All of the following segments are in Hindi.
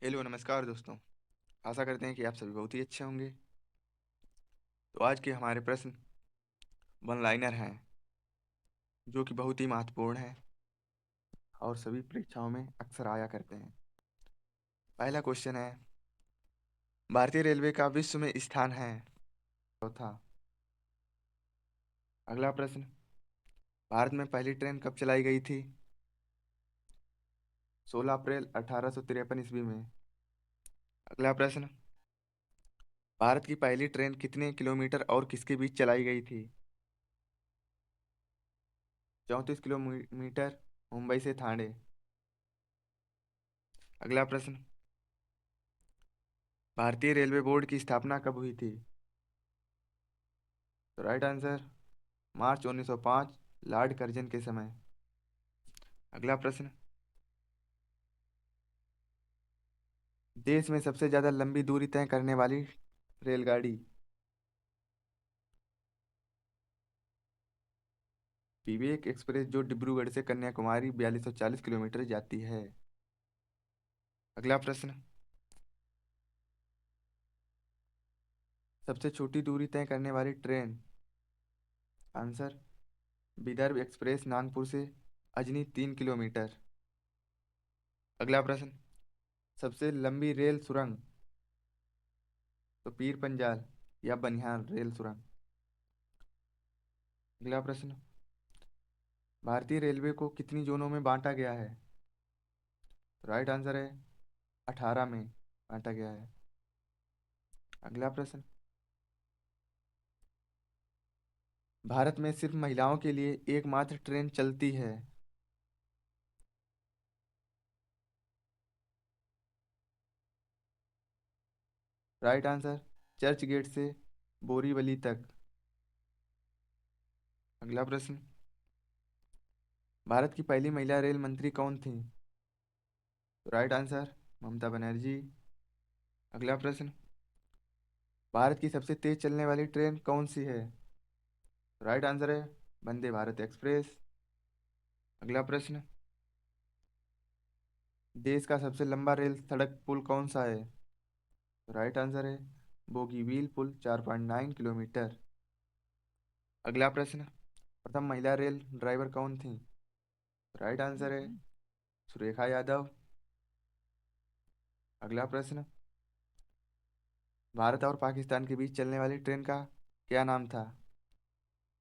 हेलो नमस्कार दोस्तों। आशा करते हैं कि आप सभी बहुत ही अच्छे होंगे। तो आज के हमारे प्रश्न वन लाइनर हैं जो कि बहुत ही महत्वपूर्ण है और सभी परीक्षाओं में अक्सर आया करते हैं। पहला क्वेश्चन है, भारतीय रेलवे का विश्व में स्थान है चौथा। अगला प्रश्न, भारत में पहली ट्रेन कब चलाई गई थी? 16 अप्रैल 1853 ईस्वी में। अगला प्रश्न, भारत की पहली ट्रेन कितने किलोमीटर और किसके बीच चलाई गई थी? 34 किलोमीटर, मुंबई से ठाणे। अगला प्रश्न, भारतीय रेलवे बोर्ड की स्थापना कब हुई थी? तो राइट आंसर, मार्च 1905, लॉर्ड कर्जन के समय। अगला प्रश्न, देश में सबसे ज्यादा लंबी दूरी तय करने वाली रेलगाड़ी? विवेक एक्सप्रेस, जो डिब्रूगढ़ से कन्याकुमारी 4240 किलोमीटर जाती है। अगला प्रश्न, सबसे छोटी दूरी तय करने वाली train? Answer, Vidarbha express, Nagpur से अजनी 3 किलोमीटर। अगला प्रश्न, सबसे लंबी रेल सुरंग? तो पीर पंजाल या बनिहाल रेल सुरंग। अगला प्रश्न, भारतीय रेलवे को कितनी जोनों में बांटा गया है? राइट आंसर है 18 में बांटा गया है। अगला प्रश्न, भारत में सिर्फ महिलाओं के लिए एकमात्र ट्रेन चलती है? राइट आंसर, चर्च गेट से बोरीवली तक। अगला प्रश्न, भारत की पहली महिला रेल मंत्री कौन थी? Right answer, Mamata Banerjee. अगला प्रश्न, भारत की सबसे तेज चलने वाली ट्रेन कौन सी है? राइट आंसर है वंदे भारत एक्सप्रेस। अगला प्रश्न, देश का सबसे लंबा रेल सड़क पुल कौन सा है? राइट आंसर है बोगीबील पुल, 4.9 किलोमीटर। अगला प्रश्न, प्रथम महिला रेल ड्राइवर कौन थी? राइट आंसर है सुरेखा यादव। अगला प्रश्न, भारत और पाकिस्तान के बीच चलने वाली ट्रेन का क्या नाम था?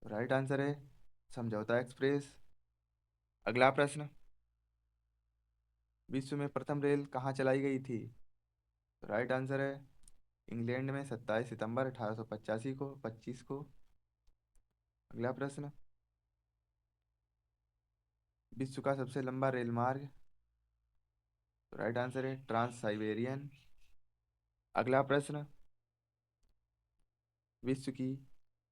राइट आंसर है समझौता एक्सप्रेस। अगला प्रश्न, विश्व में प्रथम रेल कहाँ चलाई गई थी? राइट आंसर है इंग्लैंड में 27 सितंबर 1885 को 25 को। अगला प्रश्न, विश्व का सबसे लंबा रेल मार्ग? राइट आंसर है ट्रांस साइबेरियन। अगला प्रश्न, विश्व की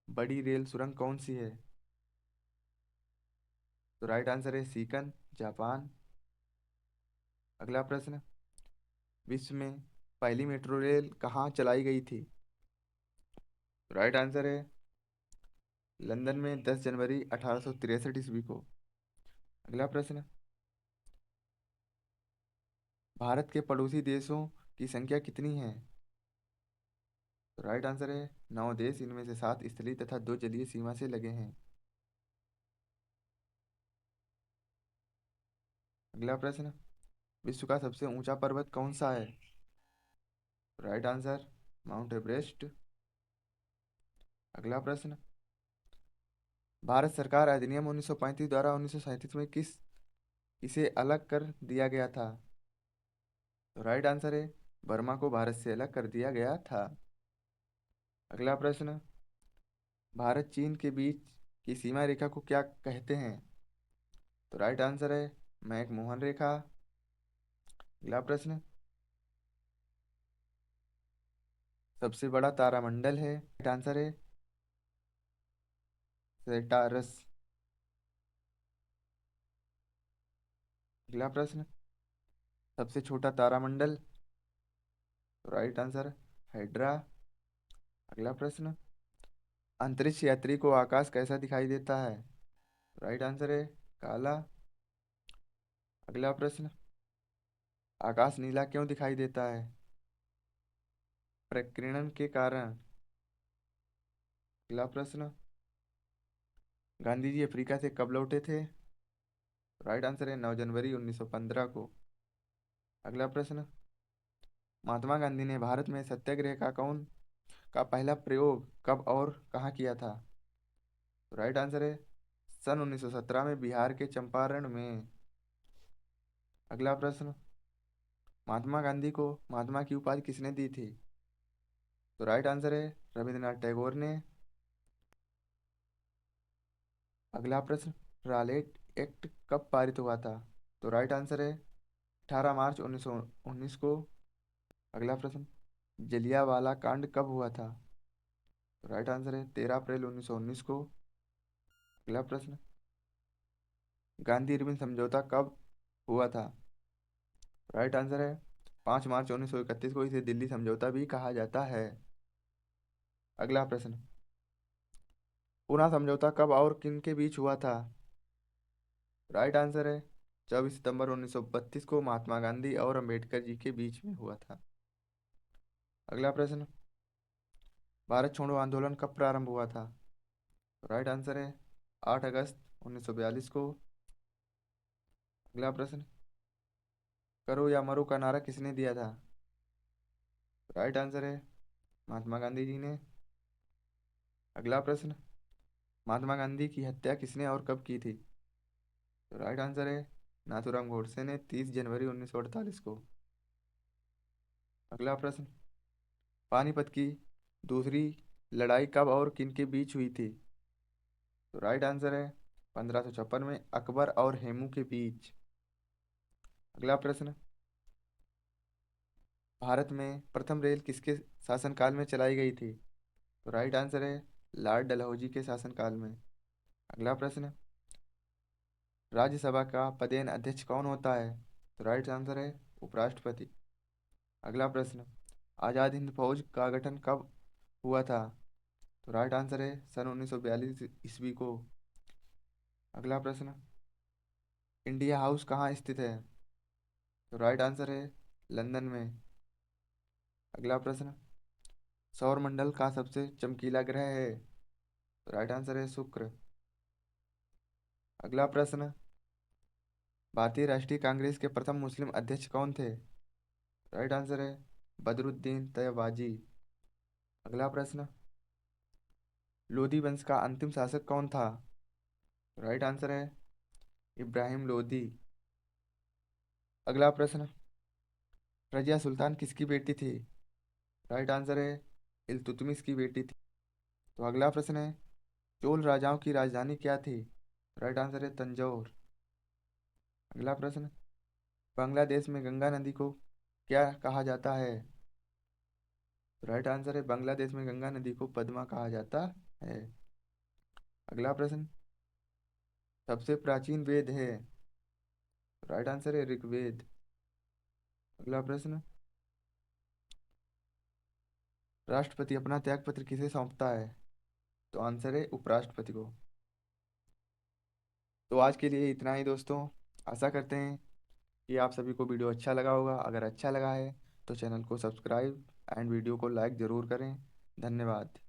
बड़ी रेल सुरंग कौन सी है? तो राइट आंसर है सीकन, जापान। अगला प्रश्न, विश्व में पहली मेट्रो रेल कहाँ चलाई गई थी? राइट आंसर है लंदन में 10 जनवरी 1863 ईस्वी को। अगला प्रश्न, भारत के पड़ोसी देशों की संख्या कितनी है? तो राइट आंसर है 9 देश, इनमें से 7 स्थलीय तथा 2 जलीय सीमा से लगे हैं। अगला प्रश्न, विश्व का सबसे ऊंचा पर्वत कौन सा है? Right answer mount Everest. अगला प्रश्न, भारत सरकार अधिनियम 1935 द्वारा 1937 में किसे अलग कर दिया गया था? तो राइट आंसर है बर्मा को भारत से अलग कर दिया गया था। अगला प्रश्न, भारत चीन के बीच की सीमा रेखा को क्या कहते हैं? तो राइट आंसर है मैकमोहन रेखा। अगला प्रश्न, सबसे बड़ा तारामंडल है? राइट आंसर है सेटारस। अगला प्रश्न, सबसे छोटा तारामंडल? Right answer hydra. अगला प्रश्न, अंतरिक्ष यात्री को आकाश कैसा दिखाई देता है? राइट आंसर है काला। अगला प्रश्न, आकाश नीला क्यों दिखाई देता है? प्रकीर्णन के कारण। अगला प्रश्न, गांधी जी अफ्रीका से कब लौटे थे? राइट आंसर है 9 जनवरी 1915 को। अगला प्रश्न, महात्मा गांधी ने भारत में सत्याग्रह का पहला प्रयोग कब और कहाँ किया था? राइट आंसर है सन 1917 में बिहार के चंपारण में। अगला प्रश्न, महात्मा गांधी को महात्मा की उपाधि किसने दी थी? तो राइट आंसर है रविंद्रनाथ टैगोर ने। अगला प्रश्न, रालेट एक्ट कब पारित हुआ था? तो राइट आंसर है 18 मार्च 1919 को। अगला प्रश्न, जलियांवाला कांड कब हुआ था? तो राइट आंसर है 13 अप्रैल 1919 को। अगला प्रश्न, गांधी इरविन समझौता कब हुआ था? राइट आंसर है 5 मार्च 1931 को। इसे दिल्ली समझौता भी कहा जाता है। अगला प्रश्न, पूना समझौता कब और किन के बीच हुआ था? राइट आंसर है 24 सितंबर 1932 को महात्मा गांधी और अंबेडकर जी के बीच में हुआ था। अगला प्रश्न, भारत छोड़ो आंदोलन कब प्रारंभ हुआ था? राइट आंसर है 8 अगस्त 1942 को। अगला प्रश्न, करो या मरो का नारा किसने दिया था? राइट आंसर है महात्मा गांधी जी ने। अगला प्रश्न, महात्मा गांधी की हत्या किसने और कब की थी? तो राइट आंसर है नाथूराम गोडसे ने 30 जनवरी 1948 को। अगला प्रश्न, पानीपत की दूसरी लड़ाई कब और किन के बीच हुई थी? तो राइट आंसर है 1556 में अकबर और हेमू के बीच। अगला प्रश्न, भारत में प्रथम रेल किसके शासनकाल में चलाई गई थी? तो राइट आंसर है लॉर्ड डलहौजी के शासनकाल में। अगला प्रश्न, राज्यसभा का पदेन अध्यक्ष कौन होता है? तो राइट आंसर है उपराष्ट्रपति। अगला प्रश्न, आज़ाद हिंद फौज का गठन कब हुआ था? तो राइट आंसर है सन 1942 ईस्वी को। अगला प्रश्न, इंडिया हाउस कहाँ स्थित है? तो राइट आंसर है लंदन में। अगला प्रश्न, सौर मंडल का सबसे चमकीला ग्रह है? तो राइट आंसर है शुक्र। अगला प्रश्न, भारतीय राष्ट्रीय कांग्रेस के प्रथम मुस्लिम अध्यक्ष कौन थे? राइट आंसर है बदरुद्दीन तयबाजी। अगला प्रश्न, लोधी वंश का अंतिम शासक कौन था? राइट आंसर है इब्राहिम लोधी। अगला प्रश्न, रजिया सुल्तान किसकी बेटी थी? राइट आंसर है इल्तुतमिश की बेटी थी। तो अगला प्रश्न है, चोल राजाओं की राजधानी क्या थी? राइट आंसर है तंजौर। अगला प्रश्न, बांग्लादेश में गंगा नदी को क्या कहा जाता है? राइट आंसर है बांग्लादेश में गंगा नदी को पद्मा कहा जाता है। अगला प्रश्न, सबसे प्राचीन वेद है? राइट आंसर है ऋग्वेद। अगला प्रश्न, राष्ट्रपति अपना त्याग पत्र किसे सौंपता है? तो आंसर है उपराष्ट्रपति को। तो आज के लिए इतना ही दोस्तों। आशा करते हैं कि आप सभी को वीडियो अच्छा लगा होगा। अगर अच्छा लगा है तो चैनल को सब्सक्राइब एंड वीडियो को लाइक ज़रूर करें। धन्यवाद।